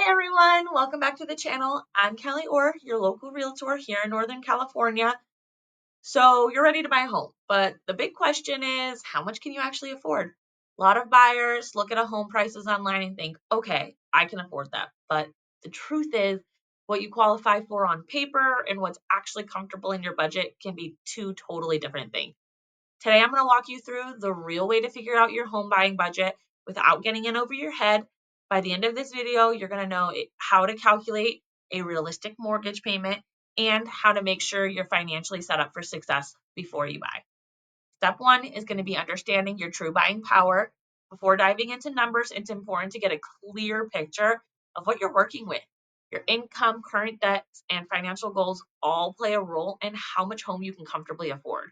Hi everyone, welcome back to the channel. I'm Kallie Orr, your local realtor here in Northern California. So you're ready to buy a home, but the big question is, how much can you actually afford? A lot of buyers look at a home prices online and think, okay, I can afford that. But the truth is, what you qualify for on paper and what's actually comfortable in your budget can be two totally different things. Today, I'm going to walk you through the real way to figure out your home buying budget without getting in over your head. By the end of this video, you're going to know how to calculate a realistic mortgage payment and how to make sure you're financially set up for success before you buy. Step one is going to be understanding your true buying power. Before diving into numbers, it's important to get a clear picture of what you're working with. Your income, current debts, and financial goals all play a role in how much home you can comfortably afford.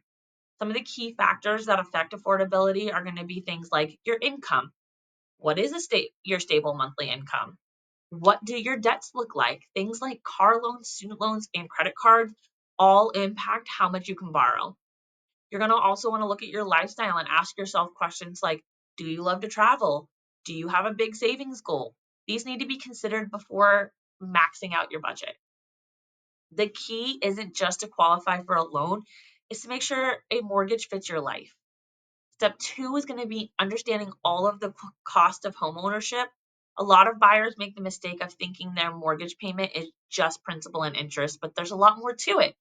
Some of the key factors that affect affordability are going to be things like your income. What is your stable monthly income? What do your debts look like? Things like car loans, student loans, and credit cards all impact how much you can borrow. You're going to also want to look at your lifestyle and ask yourself questions like, do you love to travel? Do you have a big savings goal? These need to be considered before maxing out your budget. The key isn't just to qualify for a loan, it's to make sure a mortgage fits your life. Step two is going to be understanding all of the cost of home ownership. A lot of buyers make the mistake of thinking their mortgage payment is just principal and interest, but there's a lot more to it.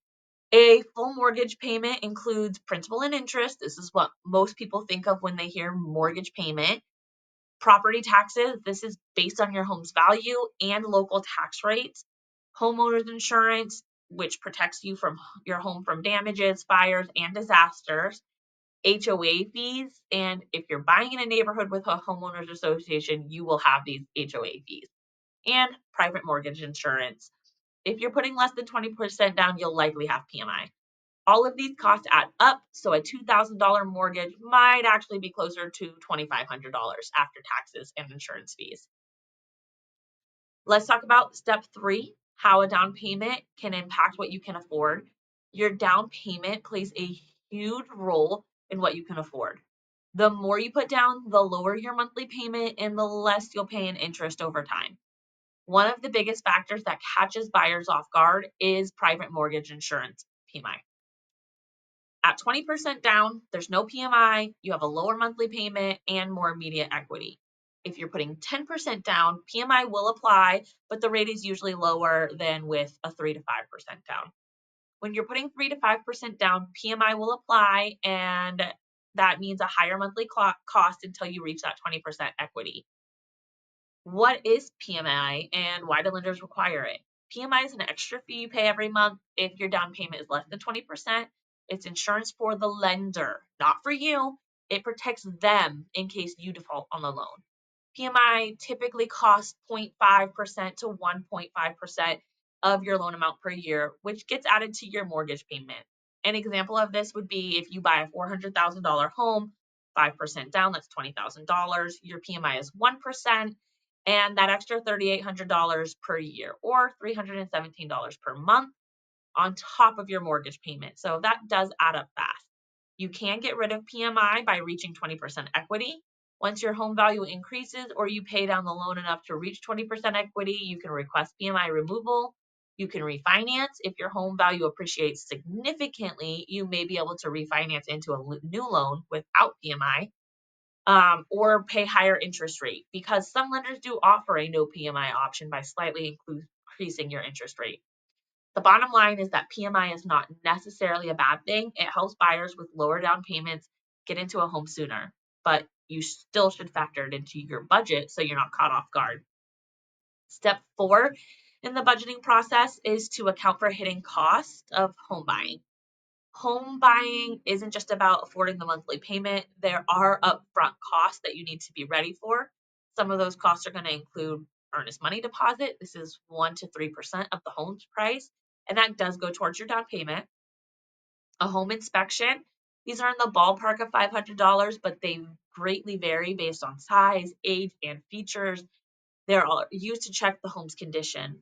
A full mortgage payment includes principal and interest. This is what most people think of when they hear mortgage payment. Property taxes, this is based on your home's value and local tax rates. Homeowners insurance, which protects you from your home from damages, fires, and disasters. HOA fees, and if you're buying in a neighborhood with a homeowners association, you will have these HOA fees. And private mortgage insurance. If you're putting less than 20% down, you'll likely have PMI. All of these costs add up, so a $2,000 mortgage might actually be closer to $2,500 after taxes and insurance fees. Let's talk about step three, how a down payment can impact what you can afford. Your down payment plays a huge role in what you can afford. The more you put down, the lower your monthly payment and the less you'll pay in interest over time. One of the biggest factors that catches buyers off guard is private mortgage insurance, PMI. At 20% down, there's no PMI, you have a lower monthly payment and more immediate equity. If you're putting 10% down, PMI will apply, but the rate is usually lower than with a 3 to 5% down. When you're putting 3 to 5% down, PMI will apply, and that means a higher monthly cost until you reach that 20% equity. What is PMI and why do lenders require it? PMI is an extra fee you pay every month if your down payment is less than 20%. It's insurance for the lender, not for you. It protects them in case you default on the loan. PMI typically costs 0.5% to 1.5% of your loan amount per year, which gets added to your mortgage payment. An example of this would be if you buy a $400,000 home, 5% down, that's $20,000. Your PMI is 1%, and that extra $3,800 per year or $317 per month on top of your mortgage payment. So that does add up fast. You can get rid of PMI by reaching 20% equity. Once your home value increases or you pay down the loan enough to reach 20% equity, you can request PMI removal. You can refinance. If your home value appreciates significantly, you may be able to refinance into a new loan without PMI. Or pay higher interest rate because some lenders do offer a no PMI option by slightly increasing your interest rate. The bottom line is that PMI is not necessarily a bad thing. It helps buyers with lower down payments get into a home sooner, but you still should factor it into your budget so you're not caught off guard. Step four in the budgeting process is to account for hidden costs of home buying. Home buying isn't just about affording the monthly payment. There are upfront costs that you need to be ready for. Some of those costs are going to include earnest money deposit. This is 1 to 3% of the home's price, and that does go towards your down payment. A home inspection. These are in the ballpark of $500, but they greatly vary based on size, age, and features. They're all used to check the home's condition.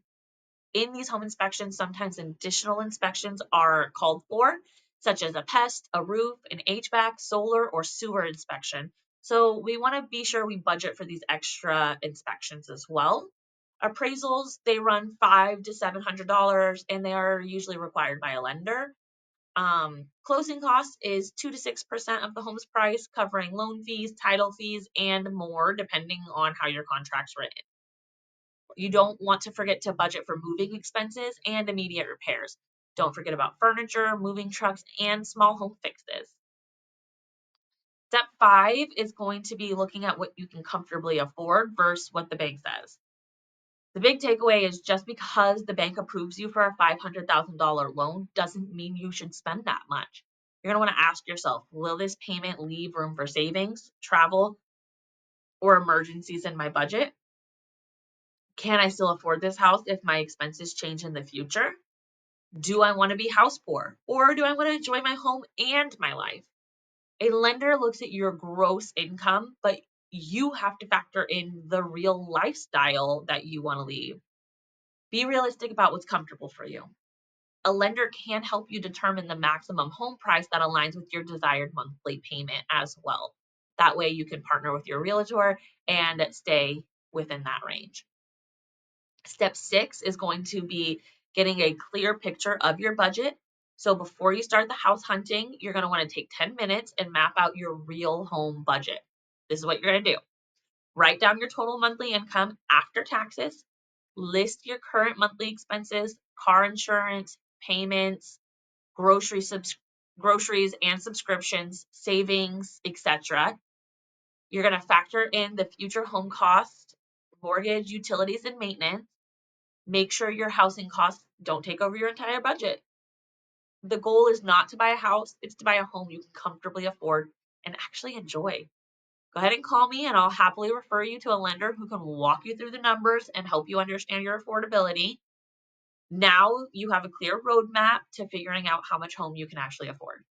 In these home inspections, sometimes additional inspections are called for, such as a pest, a roof, an HVAC, solar, or sewer inspection. So we want to be sure we budget for these extra inspections as well. Appraisals, they run $500 to $700 and they are usually required by a lender. Closing costs is 2 to 6% of the home's price, covering loan fees, title fees, and more, depending on how your contract's written. You don't want to forget to budget for moving expenses and immediate repairs. Don't forget about furniture, moving trucks, and small home fixes. Step 5 is going to be looking at what you can comfortably afford versus what the bank says. The big takeaway is just because the bank approves you for a $500,000 loan doesn't mean you should spend that much. You're going to want to ask yourself, will this payment leave room for savings, travel, or emergencies in my budget? Can I still afford this house if my expenses change in the future? Do I want to be house poor, or do I want to enjoy my home and my life? A lender looks at your gross income, but you have to factor in the real lifestyle that you want to lead. Be realistic about what's comfortable for you. A lender can help you determine the maximum home price that aligns with your desired monthly payment as well. That way you can partner with your realtor and stay within that range. Step 6 is going to be getting a clear picture of your budget. So before you start the house hunting, you're going to want to take 10 minutes and map out your real home budget. This is what you're going to do. Write down your total monthly income after taxes. List your current monthly expenses, car insurance, payments, groceries and subscriptions, savings, etc. You're going to factor in the future home cost, mortgage, utilities, and maintenance. Make sure your housing costs don't take over your entire budget. The goal is not to buy a house, it's to buy a home you can comfortably afford and actually enjoy. Go ahead and call me and I'll happily refer you to a lender who can walk you through the numbers and help you understand your affordability. Now you have a clear roadmap to figuring out how much home you can actually afford.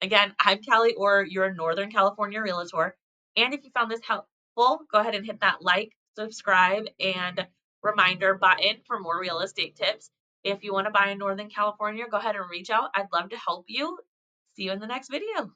Again, I'm Kallie Orr, your Northern California Realtor. And if you found this helpful, go ahead and hit that like, subscribe, and reminder button for more real estate tips. If you want to buy in Northern California, go ahead and reach out. I'd love to help you. See you in the next video.